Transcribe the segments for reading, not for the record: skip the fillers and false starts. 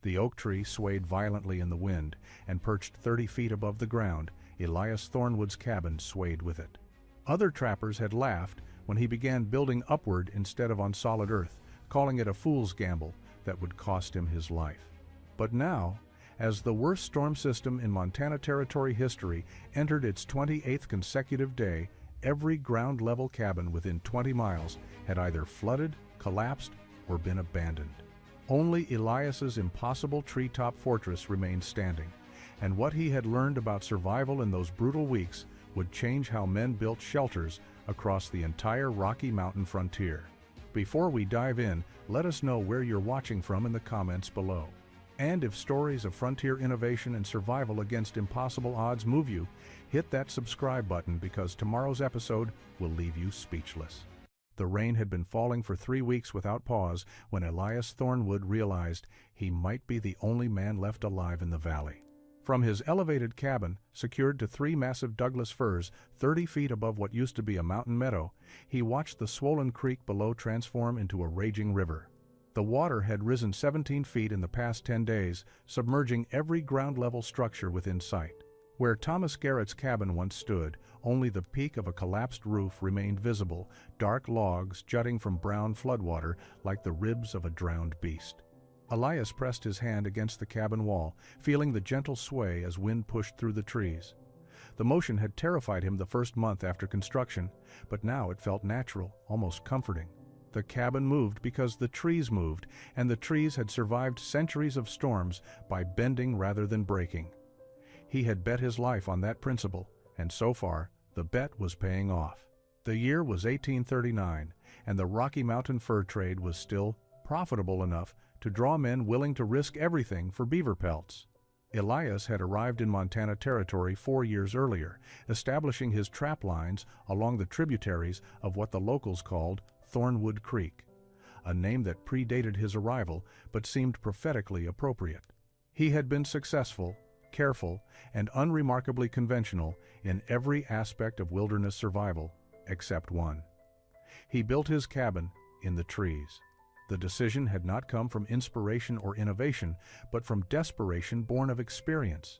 The oak tree swayed violently in the wind, and perched 30 feet above the ground, Elias Thornwood's cabin swayed with it. Other trappers had laughed when he began building upward instead of on solid earth, calling it a fool's gamble that would cost him his life. But now, as the worst storm system in Montana Territory history entered its 28th consecutive day, every ground-level cabin within 20 miles had either flooded, collapsed, or been abandoned. Only Elias's impossible treetop fortress remained standing, and what he had learned about survival in those brutal weeks would change how men built shelters across the entire Rocky Mountain frontier. Before we dive in, let us know where you're watching from in the comments below. And if stories of frontier innovation and survival against impossible odds move you, hit that subscribe button because tomorrow's episode will leave you speechless. The rain had been falling for 3 weeks without pause when Elias Thornwood realized he might be the only man left alive in the valley. From his elevated cabin, secured to 3 massive Douglas firs 30 feet above what used to be a mountain meadow, he watched the swollen creek below transform into a raging river. The water had risen 17 feet in the past 10 days, submerging every ground-level structure within sight. Where Thomas Garrett's cabin once stood, only the peak of a collapsed roof remained visible, dark logs jutting from brown floodwater like the ribs of a drowned beast. Elias pressed his hand against the cabin wall, feeling the gentle sway as wind pushed through the trees. The motion had terrified him the first month after construction, but now it felt natural, almost comforting. The cabin moved because the trees moved, and the trees had survived centuries of storms by bending rather than breaking. He had bet his life on that principle, and so far, the bet was paying off. The year was 1839, and the Rocky Mountain fur trade was still profitable enough to draw men willing to risk everything for beaver pelts. Elias had arrived in Montana Territory 4 years earlier, establishing his trap lines along the tributaries of what the locals called Thornwood Creek, a name that predated his arrival but seemed prophetically appropriate. He had been successful, careful, and unremarkably conventional in every aspect of wilderness survival, except one. He built his cabin in the trees. The decision had not come from inspiration or innovation, but from desperation born of experience.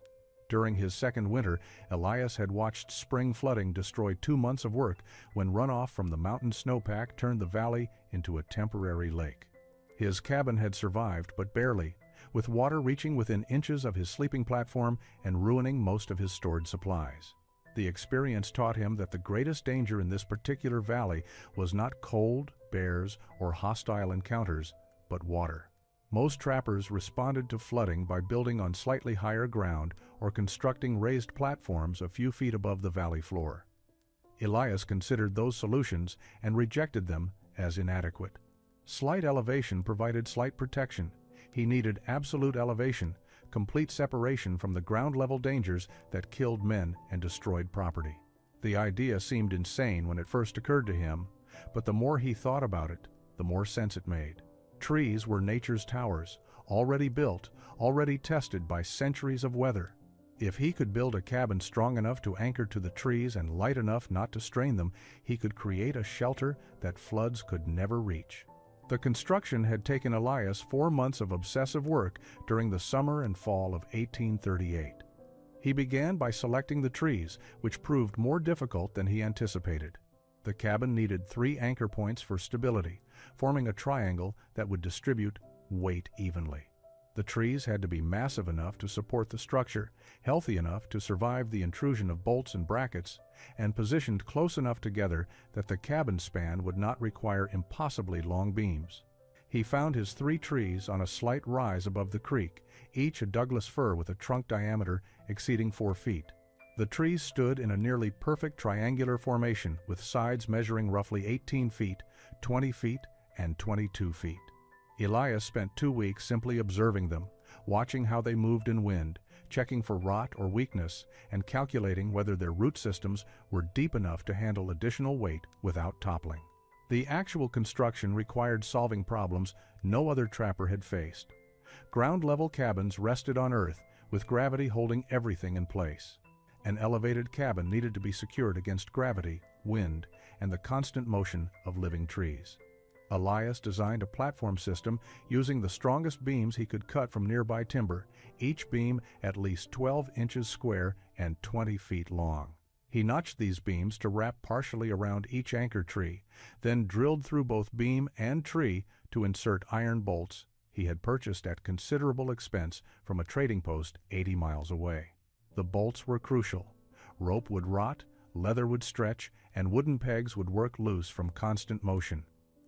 During his second winter, Elias had watched spring flooding destroy 2 months of work when runoff from the mountain snowpack turned the valley into a temporary lake. His cabin had survived, but barely, with water reaching within inches of his sleeping platform and ruining most of his stored supplies. The experience taught him that the greatest danger in this particular valley was not cold, bears, or hostile encounters, but water. Most trappers responded to flooding by building on slightly higher ground or constructing raised platforms a few feet above the valley floor. Elias considered those solutions and rejected them as inadequate. Slight elevation provided slight protection. He needed absolute elevation, complete separation from the ground-level dangers that killed men and destroyed property. The idea seemed insane when it first occurred to him, but the more he thought about it, the more sense it made. Trees were nature's towers, already built, already tested by centuries of weather. If he could build a cabin strong enough to anchor to the trees and light enough not to strain them, he could create a shelter that floods could never reach. The construction had taken Elias 4 months of obsessive work during the summer and fall of 1838. He began by selecting the trees, which proved more difficult than he anticipated. The cabin needed 3 anchor points for stability, forming a triangle that would distribute weight evenly. The trees had to be massive enough to support the structure, healthy enough to survive the intrusion of bolts and brackets, and positioned close enough together that the cabin span would not require impossibly long beams. He found his 3 trees on a slight rise above the creek, each a Douglas fir with a trunk diameter exceeding 4 feet. The trees stood in a nearly perfect triangular formation with sides measuring roughly 18 feet, 20 feet, and 22 feet. Elias spent 2 weeks simply observing them, watching how they moved in wind, checking for rot or weakness, and calculating whether their root systems were deep enough to handle additional weight without toppling. The actual construction required solving problems no other trapper had faced. Ground-level cabins rested on earth, with gravity holding everything in place. An elevated cabin needed to be secured against gravity, wind, and the constant motion of living trees. Elias designed a platform system using the strongest beams he could cut from nearby timber, each beam at least 12 inches square and 20 feet long. He notched these beams to wrap partially around each anchor tree, then drilled through both beam and tree to insert iron bolts he had purchased at considerable expense from a trading post 80 miles away. The bolts were crucial. Rope would rot, leather would stretch, and wooden pegs would work loose from constant motion.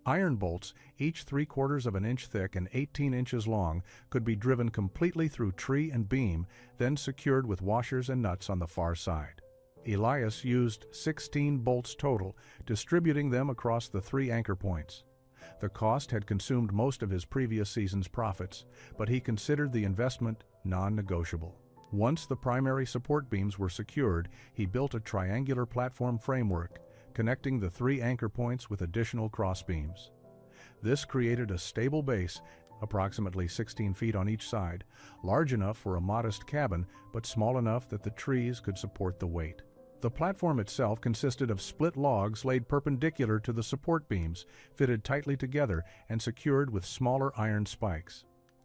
Iron bolts, each 3/4 of an inch thick and 18 inches long, could be driven completely through tree and beam, then secured with washers and nuts on the far side. Elias used 16 bolts total, distributing them across the 3 anchor points. The cost had consumed most of his previous season's profits, but he considered the investment non-negotiable. Once the primary support beams were secured, he built a triangular platform framework, connecting the 3 anchor points with additional crossbeams. This created a stable base, approximately 16 feet on each side, large enough for a modest cabin, but small enough that the trees could support the weight. The platform itself consisted of split logs laid perpendicular to the support beams, fitted tightly together and secured with smaller iron spikes.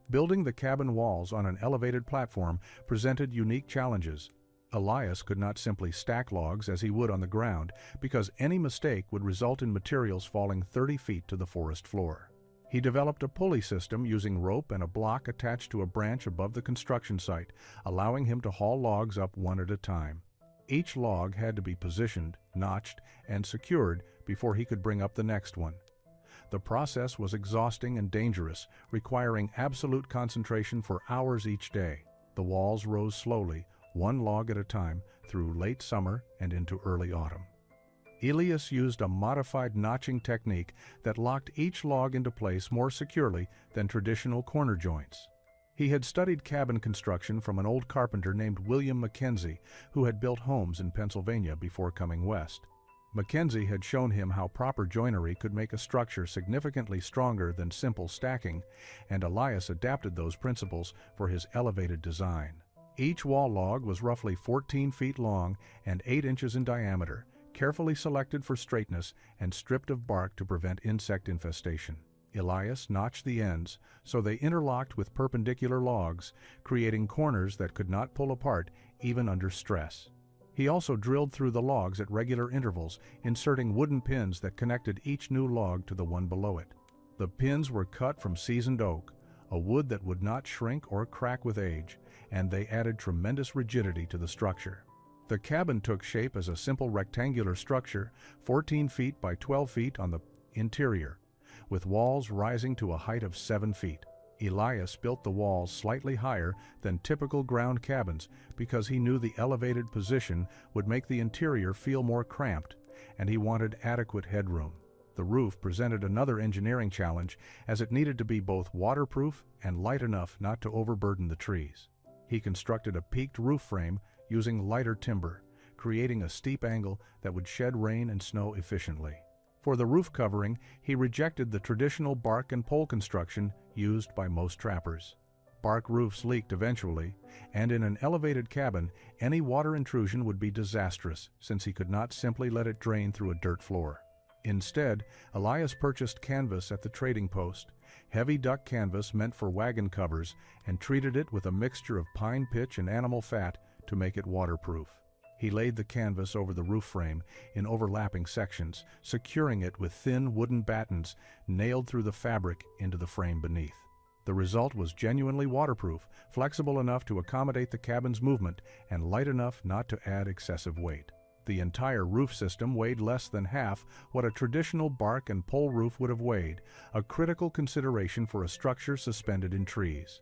Building the cabin walls on an elevated platform presented unique challenges. Elias could not simply stack logs as he would on the ground, because any mistake would result in materials falling 30 feet to the forest floor. He developed a pulley system using rope and a block attached to a branch above the construction site, allowing him to haul logs up one at a time. Each log had to be positioned, notched, and secured before he could bring up the next one. The process was exhausting and dangerous, requiring absolute concentration for hours each day. The walls rose slowly, one log at a time, through late summer and into early autumn. Elias used a modified notching technique that locked each log into place more securely than traditional corner joints. He had studied cabin construction from an old carpenter named William Mackenzie, who had built homes in Pennsylvania before coming west. Mackenzie had shown him how proper joinery could make a structure significantly stronger than simple stacking, and Elias adapted those principles for his elevated design. Each wall log was roughly 14 feet long and 8 inches in diameter, carefully selected for straightness and stripped of bark to prevent insect infestation. Elias notched the ends so they interlocked with perpendicular logs, creating corners that could not pull apart even under stress. He also drilled through the logs at regular intervals, inserting wooden pins that connected each new log to the one below it. The pins were cut from seasoned oak, a wood that would not shrink or crack with age, and they added tremendous rigidity to the structure. The cabin took shape as a simple rectangular structure, 14 feet by 12 feet on the interior, with walls rising to a height of 7 feet. Elias built the walls slightly higher than typical ground cabins because he knew the elevated position would make the interior feel more cramped, and he wanted adequate headroom. The roof presented another engineering challenge, as it needed to be both waterproof and light enough not to overburden the trees. He constructed a peaked roof frame using lighter timber, creating a steep angle that would shed rain and snow efficiently. For the roof covering, he rejected the traditional bark and pole construction used by most trappers. Bark roofs leaked eventually, and in an elevated cabin, any water intrusion would be disastrous, since he could not simply let it drain through a dirt floor. Instead, Elias purchased canvas at the trading post, heavy duck canvas meant for wagon covers, and treated it with a mixture of pine pitch and animal fat to make it waterproof. He laid the canvas over the roof frame in overlapping sections, securing it with thin wooden battens nailed through the fabric into the frame beneath. The result was genuinely waterproof, flexible enough to accommodate the cabin's movement, and light enough not to add excessive weight. The entire roof system weighed less than half what a traditional bark and pole roof would have weighed, a critical consideration for a structure suspended in trees.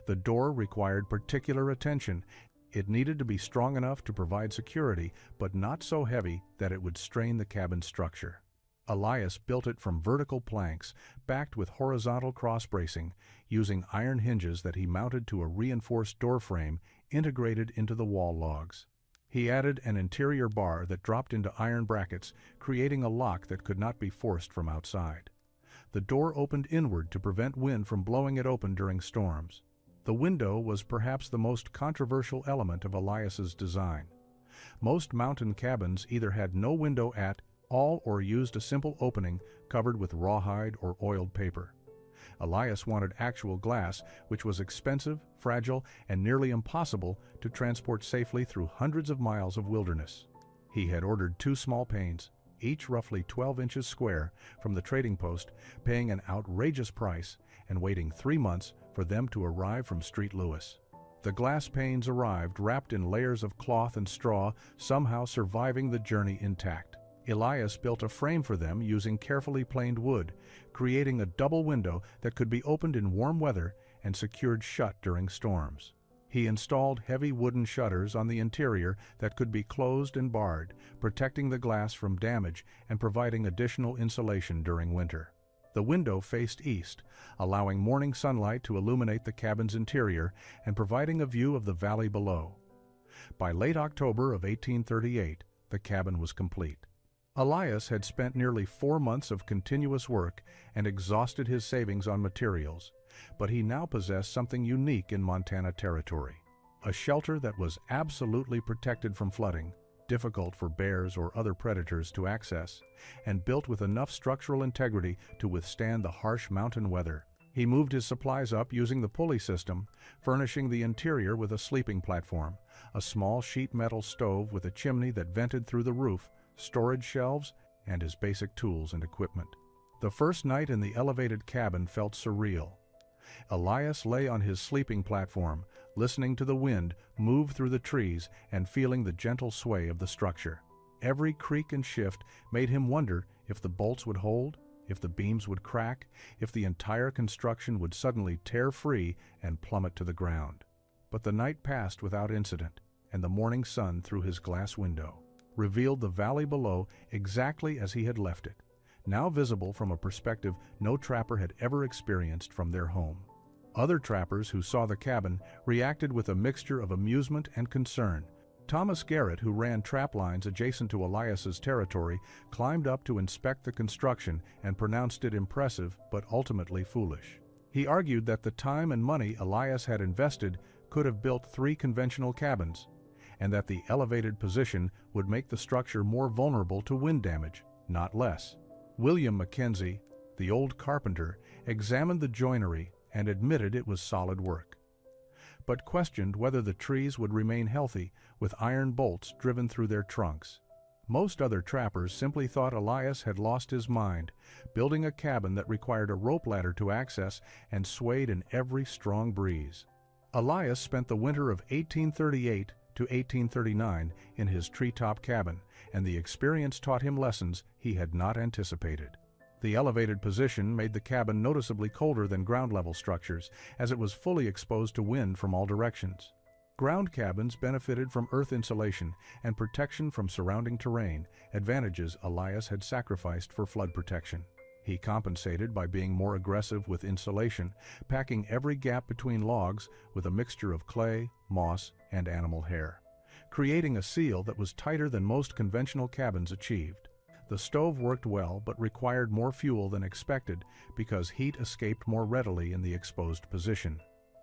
The door required particular attention. It needed to be strong enough to provide security, but not so heavy that it would strain the cabin's structure. Elias built it from vertical planks, backed with horizontal cross-bracing, using iron hinges that he mounted to a reinforced door frame integrated into the wall logs. He added an interior bar that dropped into iron brackets, creating a lock that could not be forced from outside. The door opened inward to prevent wind from blowing it open during storms. The window was perhaps the most controversial element of Elias's design. Most mountain cabins either had no window at all or used a simple opening covered with rawhide or oiled paper. Elias wanted actual glass, which was expensive, fragile, and nearly impossible to transport safely through hundreds of miles of wilderness. He had ordered 2 small panes, each roughly 12 inches square, from the trading post, paying an outrageous price and waiting 3 months for them to arrive from St. Louis. The glass panes arrived wrapped in layers of cloth and straw, somehow surviving the journey intact. Elias built a frame for them using carefully planed wood, creating a double window that could be opened in warm weather and secured shut during storms. He installed heavy wooden shutters on the interior that could be closed and barred, protecting the glass from damage and providing additional insulation during winter. The window faced east, allowing morning sunlight to illuminate the cabin's interior and providing a view of the valley below. By late October of 1838, the cabin was complete. Elias had spent nearly 4 months of continuous work and exhausted his savings on materials, but he now possessed something unique in Montana territory: a shelter that was absolutely protected from flooding, difficult for bears or other predators to access, and built with enough structural integrity to withstand the harsh mountain weather. He moved his supplies up using the pulley system, furnishing the interior with a sleeping platform, a small sheet metal stove with a chimney that vented through the roof, storage shelves, and his basic tools and equipment. The first night in the elevated cabin felt surreal. Elias lay on his sleeping platform, listening to the wind move through the trees and feeling the gentle sway of the structure. Every creak and shift made him wonder if the bolts would hold, if the beams would crack, if the entire construction would suddenly tear free and plummet to the ground. But the night passed without incident, and the morning sun through his glass window revealed the valley below exactly as he had left it, now visible from a perspective no trapper had ever experienced from their home. Other trappers who saw the cabin reacted with a mixture of amusement and concern. Thomas Garrett, who ran trap lines adjacent to Elias's territory, climbed up to inspect the construction and pronounced it impressive but ultimately foolish. He argued that the time and money Elias had invested could have built 3 conventional cabins, and that the elevated position would make the structure more vulnerable to wind damage, not less. William Mackenzie, the old carpenter, examined the joinery and admitted it was solid work, but questioned whether the trees would remain healthy with iron bolts driven through their trunks. Most other trappers simply thought Elias had lost his mind, building a cabin that required a rope ladder to access and swayed in every strong breeze. Elias spent the winter of 1838 to 1839 in his treetop cabin, and the experience taught him lessons he had not anticipated. The elevated position made the cabin noticeably colder than ground-level structures, as it was fully exposed to wind from all directions. Ground cabins benefited from earth insulation and protection from surrounding terrain, advantages Elias had sacrificed for flood protection. He compensated by being more aggressive with insulation, packing every gap between logs with a mixture of clay, moss, and animal hair, creating a seal that was tighter than most conventional cabins achieved. The stove worked well but required more fuel than expected because heat escaped more readily in the exposed position.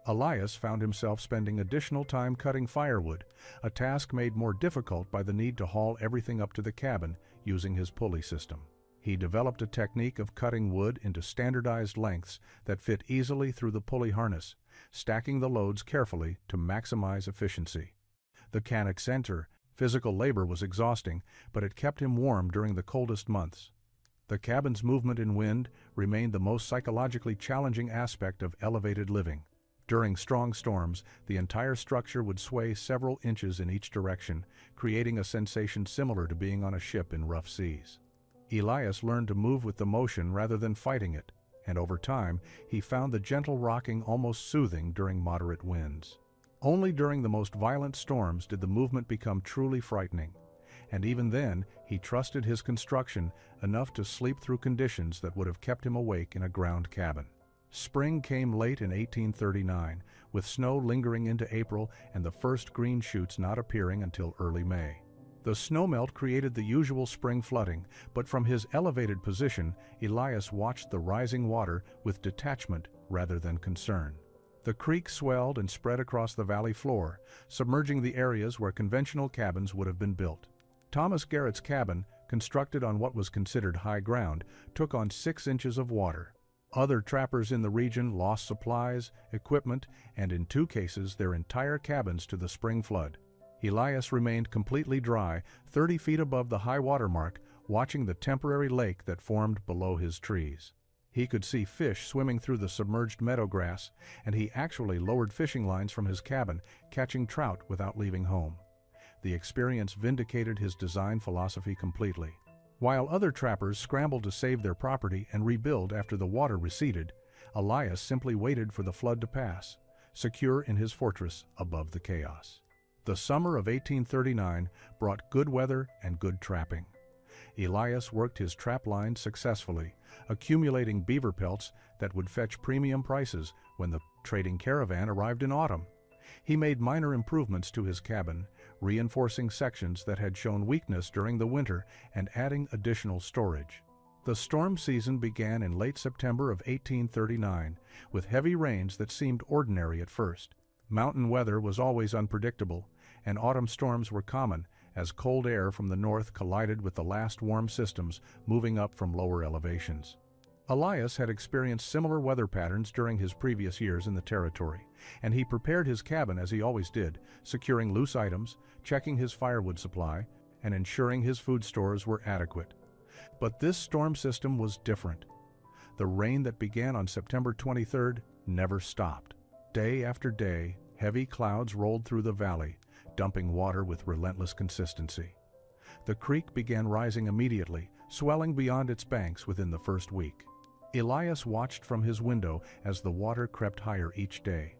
Elias found himself spending additional time cutting firewood, a task made more difficult by the need to haul everything up to the cabin using his pulley system. He developed a technique of cutting wood into standardized lengths that fit easily through the pulley harness, stacking the loads carefully to maximize efficiency. The mechanic center, physical labor was exhausting, but it kept him warm during the coldest months. The cabin's movement in wind remained the most psychologically challenging aspect of elevated living. During strong storms, the entire structure would sway several inches in each direction, creating a sensation similar to being on a ship in rough seas. Elias learned to move with the motion rather than fighting it, and over time he found the gentle rocking almost soothing during moderate winds. Only during the most violent storms did the movement become truly frightening, and even then he trusted his construction enough to sleep through conditions that would have kept him awake in a ground cabin. Spring came late in 1839, with snow lingering into April and the first green shoots not appearing until early May. The snowmelt created the usual spring flooding, but from his elevated position, Elias watched the rising water with detachment rather than concern. The creek swelled and spread across the valley floor, submerging the areas where conventional cabins would have been built. Thomas Garrett's cabin, constructed on what was considered high ground, took on 6 inches of water. Other trappers in the region lost supplies, equipment, and in 2 cases their entire cabins to the spring flood. Elias remained completely dry, 30 feet above the high water mark, watching the temporary lake that formed below his trees. He could see fish swimming through the submerged meadow grass, and he actually lowered fishing lines from his cabin, catching trout without leaving home. The experience vindicated his design philosophy completely. While other trappers scrambled to save their property and rebuild after the water receded, Elias simply waited for the flood to pass, secure in his fortress above the chaos. The summer of 1839 brought good weather and good trapping. Elias worked his trap line successfully, accumulating beaver pelts that would fetch premium prices when the trading caravan arrived in autumn. He made minor improvements to his cabin, reinforcing sections that had shown weakness during the winter and adding additional storage. The storm season began in late September of 1839, with heavy rains that seemed ordinary at first. Mountain weather was always unpredictable, and autumn storms were common as cold air from the north collided with the last warm systems moving up from lower elevations. Elias had experienced similar weather patterns during his previous years in the territory, and he prepared his cabin as he always did, securing loose items, checking his firewood supply, and ensuring his food stores were adequate. But this storm system was different. The rain that began on September 23rd never stopped. Day after day, heavy clouds rolled through the valley, dumping water with relentless consistency. The creek began rising immediately, swelling beyond its banks within the first week. Elias watched from his window as the water crept higher each day,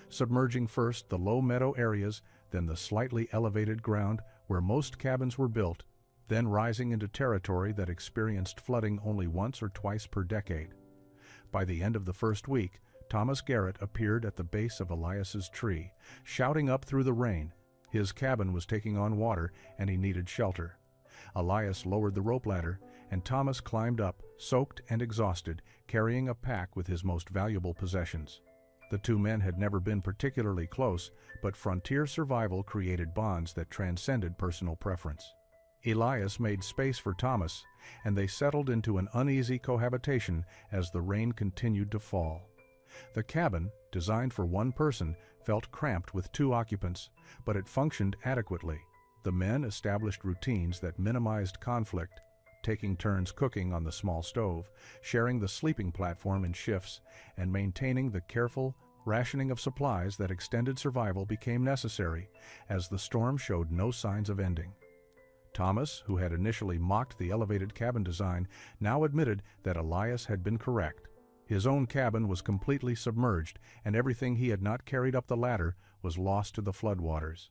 submerging first the low meadow areas, then the slightly elevated ground where most cabins were built, then rising into territory that experienced flooding only once or twice per decade. By the end of the first week, Thomas Garrett appeared at the base of Elias's tree, shouting up through the rain. His cabin was taking on water and he needed shelter. Elias lowered the rope ladder, and Thomas climbed up, soaked and exhausted, carrying a pack with his most valuable possessions. The 2 men had never been particularly close, but frontier survival created bonds that transcended personal preference. Elias made space for Thomas, and they settled into an uneasy cohabitation as the rain continued to fall. The cabin, designed for 1 person, felt cramped with 2 occupants, but it functioned adequately. The men established routines that minimized conflict, taking turns cooking on the small stove, sharing the sleeping platform in shifts, and maintaining the careful rationing of supplies that extended survival became necessary as the storm showed no signs of ending. Thomas, who had initially mocked the elevated cabin design, now admitted that Elias had been correct. His own cabin was completely submerged, and everything he had not carried up the ladder was lost to the floodwaters.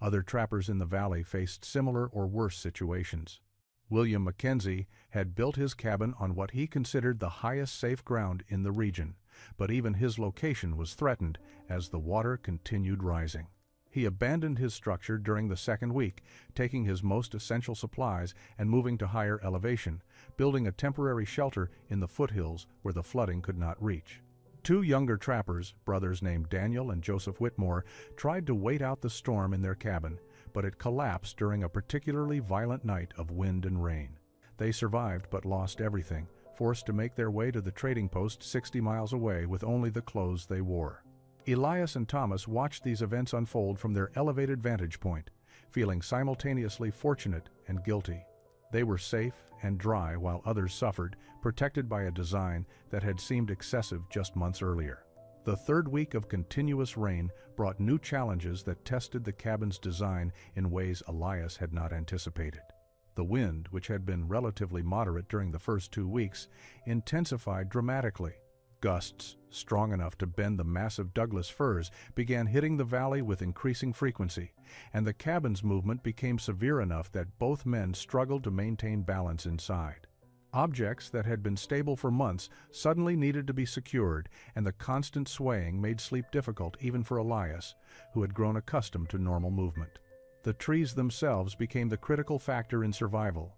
Other trappers in the valley faced similar or worse situations. William Mackenzie had built his cabin on what he considered the highest safe ground in the region, but even his location was threatened as the water continued rising. He abandoned his structure during the second week, taking his most essential supplies and moving to higher elevation, building a temporary shelter in the foothills where the flooding could not reach. 2 younger trappers, brothers named Daniel and Joseph Whitmore, tried to wait out the storm in their cabin, but it collapsed during a particularly violent night of wind and rain. They survived but lost everything, forced to make their way to the trading post 60 miles away with only the clothes they wore. Elias and Thomas watched these events unfold from their elevated vantage point, feeling simultaneously fortunate and guilty. They were safe and dry while others suffered, protected by a design that had seemed excessive just months earlier. The third week of continuous rain brought new challenges that tested the cabin's design in ways Elias had not anticipated. The wind, which had been relatively moderate during the first 2 weeks, intensified dramatically. Gusts, strong enough to bend the massive Douglas firs, began hitting the valley with increasing frequency, and the cabin's movement became severe enough that both men struggled to maintain balance inside. Objects that had been stable for months suddenly needed to be secured, and the constant swaying made sleep difficult even for Elias, who had grown accustomed to normal movement. The trees themselves became the critical factor in survival.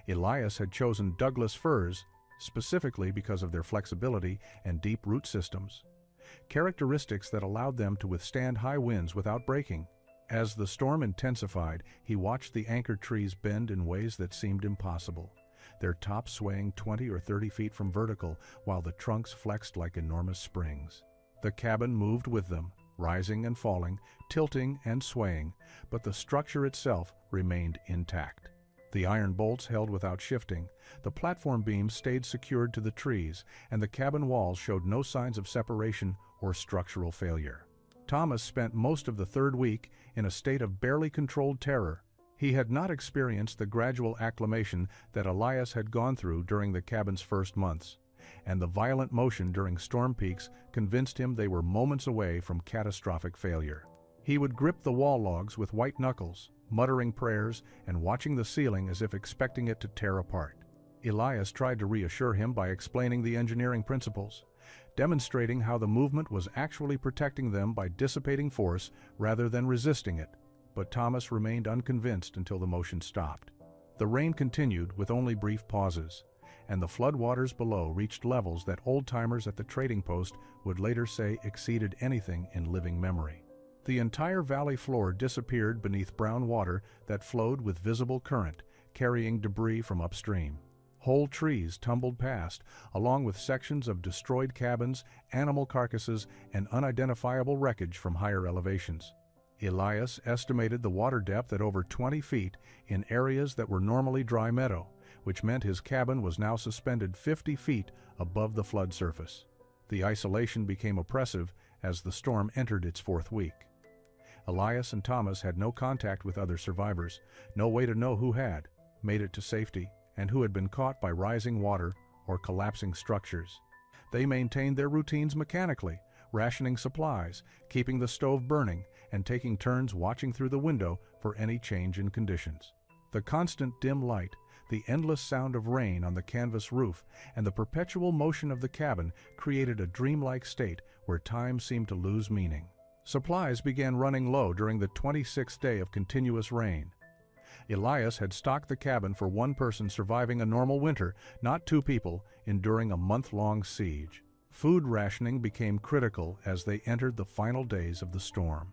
Elias had chosen Douglas firs specifically because of their flexibility and deep root systems, characteristics that allowed them to withstand high winds without breaking. As the storm intensified, he watched the anchor trees bend in ways that seemed impossible, their tops swaying 20 or 30 feet from vertical while the trunks flexed like enormous springs. The cabin moved with them, rising and falling, tilting and swaying, but the structure itself remained intact. The iron bolts held without shifting, the platform beams stayed secured to the trees, and the cabin walls showed no signs of separation or structural failure. Thomas spent most of the third week in a state of barely controlled terror. He had not experienced the gradual acclimation that Elias had gone through during the cabin's first months, and the violent motion during storm peaks convinced him they were moments away from catastrophic failure. He would grip the wall logs with white knuckles, muttering prayers and watching the ceiling as if expecting it to tear apart. Elias tried to reassure him by explaining the engineering principles, demonstrating how the movement was actually protecting them by dissipating force rather than resisting it, but Thomas remained unconvinced until the motion stopped. The rain continued with only brief pauses, and the floodwaters below reached levels that old-timers at the trading post would later say exceeded anything in living memory. The entire valley floor disappeared beneath brown water that flowed with visible current, carrying debris from upstream. Whole trees tumbled past, along with sections of destroyed cabins, animal carcasses, and unidentifiable wreckage from higher elevations. Elias estimated the water depth at over 20 feet in areas that were normally dry meadow, which meant his cabin was now suspended 50 feet above the flood surface. The isolation became oppressive as the storm entered its fourth week. Elias and Thomas had no contact with other survivors, no way to know who had made it to safety and who had been caught by rising water or collapsing structures. They maintained their routines mechanically, rationing supplies, keeping the stove burning, and taking turns watching through the window for any change in conditions. The constant dim light, the endless sound of rain on the canvas roof, and the perpetual motion of the cabin created a dreamlike state where time seemed to lose meaning. Supplies began running low during the 26th day of continuous rain. Elias had stocked the cabin for one person surviving a normal winter, not two people enduring a month-long siege. Food rationing became critical as they entered the final days of the storm.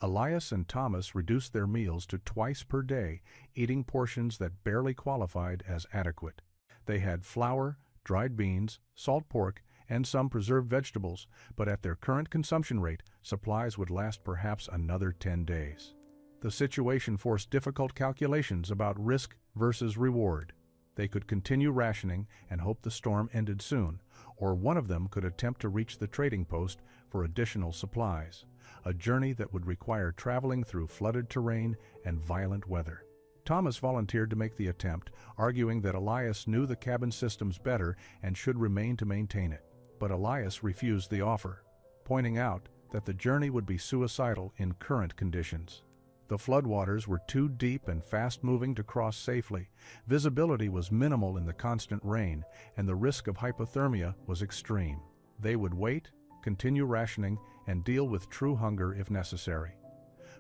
Elias and Thomas reduced their meals to twice per day, eating portions that barely qualified as adequate. They had flour, dried beans, salt pork, and some preserved vegetables, but at their current consumption rate, supplies would last perhaps another 10 days. The situation forced difficult calculations about risk versus reward. They could continue rationing and hope the storm ended soon, or one of them could attempt to reach the trading post for additional supplies, a journey that would require traveling through flooded terrain and violent weather. Thomas volunteered to make the attempt, arguing that Elias knew the cabin systems better and should remain to maintain it. But Elias refused the offer, pointing out that the journey would be suicidal in current conditions. The floodwaters were too deep and fast-moving to cross safely, visibility was minimal in the constant rain, and the risk of hypothermia was extreme. They would wait, continue rationing, and deal with true hunger if necessary.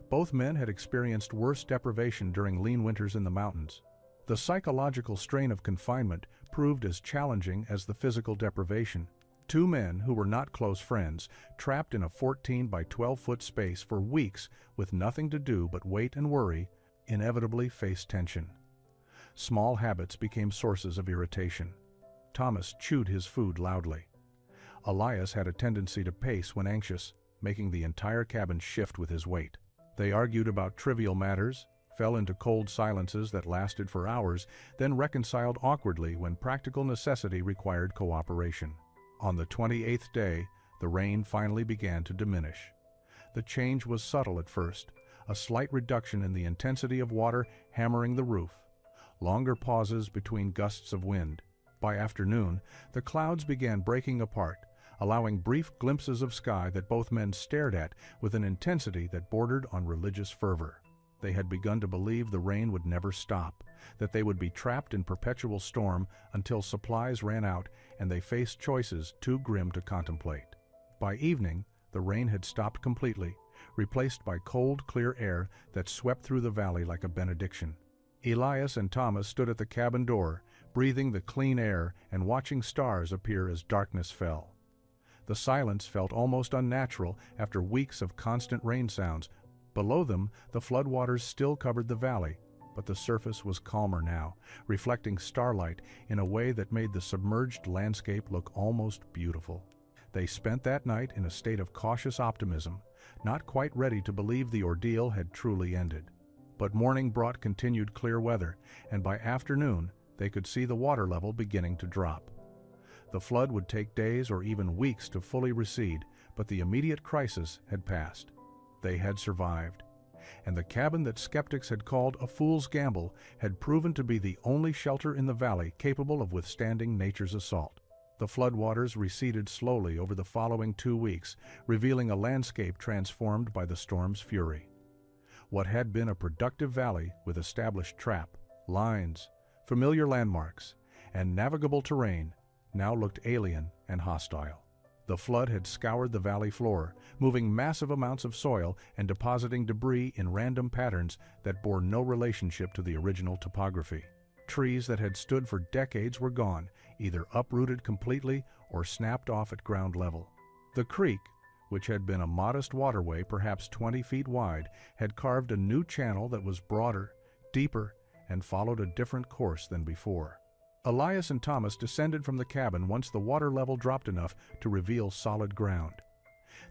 Both men had experienced worse deprivation during lean winters in the mountains. The psychological strain of confinement proved as challenging as the physical deprivation. Two men who were not close friends, trapped in a 14 by 12-foot space for weeks with nothing to do but wait and worry, inevitably faced tension. Small habits became sources of irritation. Thomas chewed his food loudly. Elias had a tendency to pace when anxious, making the entire cabin shift with his weight. They argued about trivial matters, fell into cold silences that lasted for hours, then reconciled awkwardly when practical necessity required cooperation. On the 28th day, the rain finally began to diminish. The change was subtle at first, a slight reduction in the intensity of water hammering the roof, longer pauses between gusts of wind. By afternoon, the clouds began breaking apart, allowing brief glimpses of sky that both men stared at with an intensity that bordered on religious fervor. They had begun to believe the rain would never stop, that they would be trapped in perpetual storm until supplies ran out and they faced choices too grim to contemplate. By evening, the rain had stopped completely, replaced by cold, clear air that swept through the valley like a benediction. Elias and Thomas stood at the cabin door, breathing the clean air and watching stars appear as darkness fell. The silence felt almost unnatural after weeks of constant rain sounds, Below them, the floodwaters still covered the valley, but the surface was calmer now, reflecting starlight in a way that made the submerged landscape look almost beautiful. They spent that night in a state of cautious optimism, not quite ready to believe the ordeal had truly ended. But morning brought continued clear weather, and by afternoon they could see the water level beginning to drop. The flood would take days or even weeks to fully recede, but the immediate crisis had passed. They had survived, and the cabin that skeptics had called a fool's gamble had proven to be the only shelter in the valley capable of withstanding nature's assault. The floodwaters receded slowly over the following 2 weeks, revealing a landscape transformed by the storm's fury. What had been a productive valley with established trap, lines, familiar landmarks, and navigable terrain now looked alien and hostile. The flood had scoured the valley floor, moving massive amounts of soil and depositing debris in random patterns that bore no relationship to the original topography. Trees that had stood for decades were gone, either uprooted completely or snapped off at ground level. The creek, which had been a modest waterway perhaps 20 feet wide, had carved a new channel that was broader, deeper, and followed a different course than before. Elias and Thomas descended from the cabin once the water level dropped enough to reveal solid ground.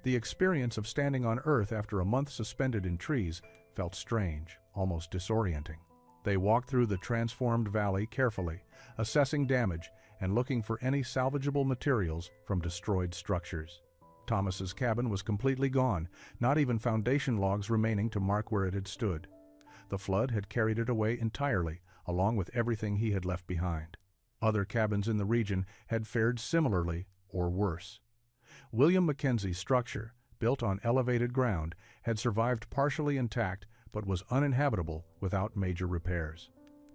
The experience of standing on earth after a month suspended in trees felt strange, almost disorienting. They walked through the transformed valley carefully, assessing damage and looking for any salvageable materials from destroyed structures. Thomas's cabin was completely gone, not even foundation logs remaining to mark where it had stood. The flood had carried it away entirely, along with everything he had left behind. Other cabins in the region had fared similarly or worse. William Mackenzie's structure, built on elevated ground, had survived partially intact but was uninhabitable without major repairs.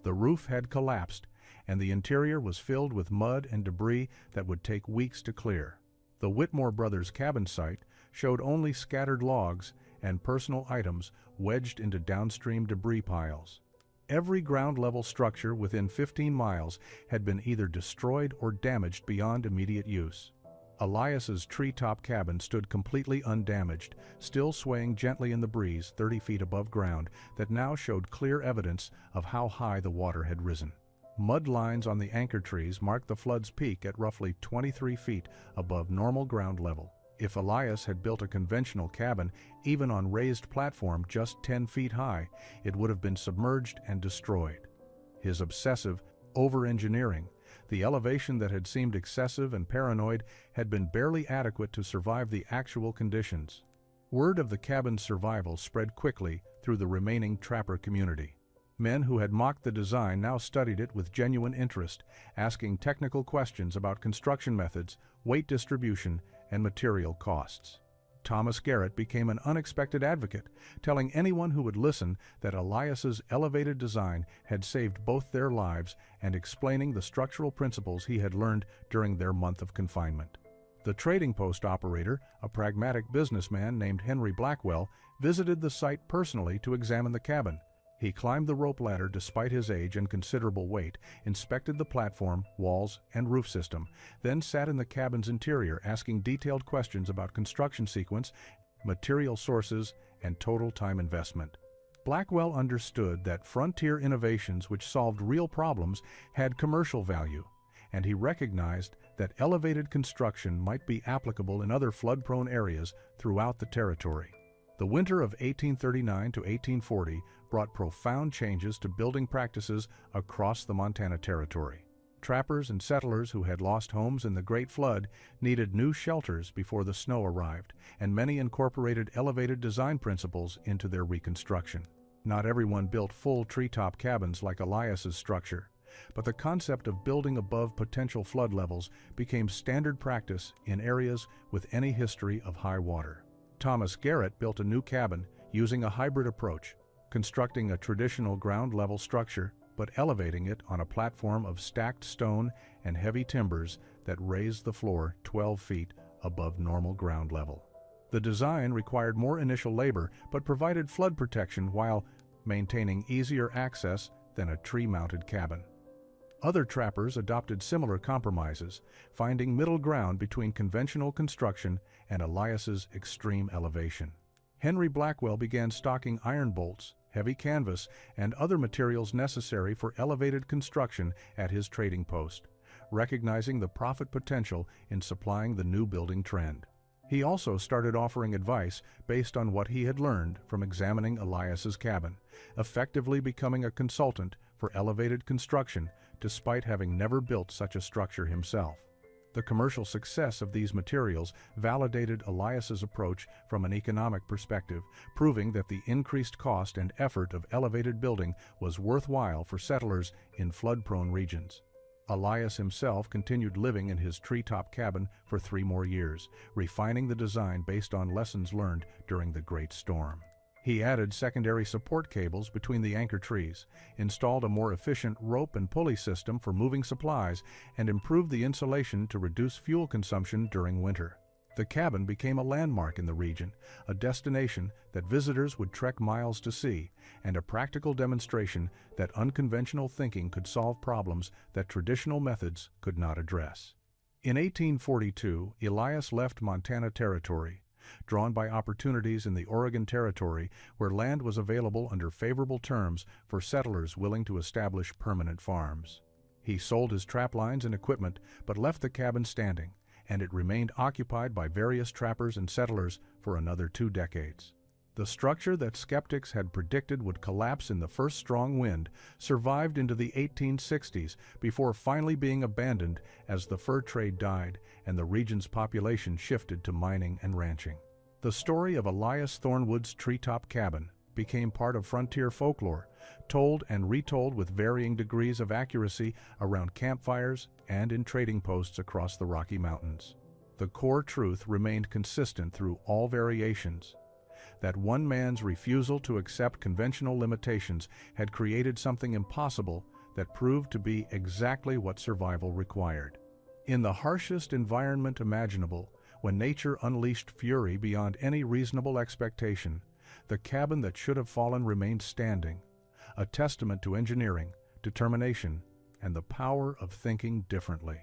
The roof had collapsed, and the interior was filled with mud and debris that would take weeks to clear. The Whitmore brothers' cabin site showed only scattered logs and personal items wedged into downstream debris piles. Every ground-level structure within 15 miles had been either destroyed or damaged beyond immediate use. Elias's treetop cabin stood completely undamaged, still swaying gently in the breeze 30 feet above ground that now showed clear evidence of how high the water had risen. Mud lines on the anchor trees marked the flood's peak at roughly 23 feet above normal ground level. If Elias had built a conventional cabin, even on raised platform just 10 feet high, it would have been submerged and destroyed. His obsessive over-engineering, the elevation that had seemed excessive and paranoid, had been barely adequate to survive the actual conditions. Word of the cabin's survival spread quickly through the remaining trapper community. Men who had mocked the design now studied it with genuine interest, asking technical questions about construction methods, weight distribution, and material costs. Thomas Garrett became an unexpected advocate, telling anyone who would listen that Elias's elevated design had saved both their lives and explaining the structural principles he had learned during their month of confinement. The trading post operator, a pragmatic businessman named Henry Blackwell, visited the site personally to examine the cabin. He climbed the rope ladder despite his age and considerable weight, inspected the platform, walls, and roof system, then sat in the cabin's interior asking detailed questions about construction sequence, material sources, and total time investment. Blackwell understood that frontier innovations which solved real problems had commercial value, and he recognized that elevated construction might be applicable in other flood-prone areas throughout the territory. The winter of 1839 to 1840 brought profound changes to building practices across the Montana Territory. Trappers and settlers who had lost homes in the Great Flood needed new shelters before the snow arrived, and many incorporated elevated design principles into their reconstruction. Not everyone built full treetop cabins like Elias's structure, but the concept of building above potential flood levels became standard practice in areas with any history of high water. Thomas Garrett built a new cabin using a hybrid approach, constructing a traditional ground-level structure but elevating it on a platform of stacked stone and heavy timbers that raised the floor 12 feet above normal ground level. The design required more initial labor but provided flood protection while maintaining easier access than a tree-mounted cabin. Other trappers adopted similar compromises, finding middle ground between conventional construction and Elias's extreme elevation. Henry Blackwell began stocking iron bolts, heavy canvas, and other materials necessary for elevated construction at his trading post, recognizing the profit potential in supplying the new building trend. He also started offering advice based on what he had learned from examining Elias's cabin, effectively becoming a consultant for elevated construction despite having never built such a structure himself. The commercial success of these materials validated Elias's approach from an economic perspective, proving that the increased cost and effort of elevated building was worthwhile for settlers in flood-prone regions. Elias himself continued living in his treetop cabin for 3 more years, refining the design based on lessons learned during the Great Storm. He added secondary support cables between the anchor trees, installed a more efficient rope and pulley system for moving supplies, and improved the insulation to reduce fuel consumption during winter. The cabin became a landmark in the region, a destination that visitors would trek miles to see, and a practical demonstration that unconventional thinking could solve problems that traditional methods could not address. In 1842, Elias left Montana Territory, drawn by opportunities in the Oregon Territory where land was available under favorable terms for settlers willing to establish permanent farms. He sold his trap lines and equipment, but left the cabin standing, and it remained occupied by various trappers and settlers for another 2 decades. The structure that skeptics had predicted would collapse in the first strong wind survived into the 1860s before finally being abandoned as the fur trade died and the region's population shifted to mining and ranching. The story of Elias Thornwood's treetop cabin became part of frontier folklore, told and retold with varying degrees of accuracy around campfires and in trading posts across the Rocky Mountains. The core truth remained consistent through all variations: that one man's refusal to accept conventional limitations had created something impossible that proved to be exactly what survival required. In the harshest environment imaginable, when nature unleashed fury beyond any reasonable expectation, the cabin that should have fallen remained standing, a testament to engineering, determination, and the power of thinking differently.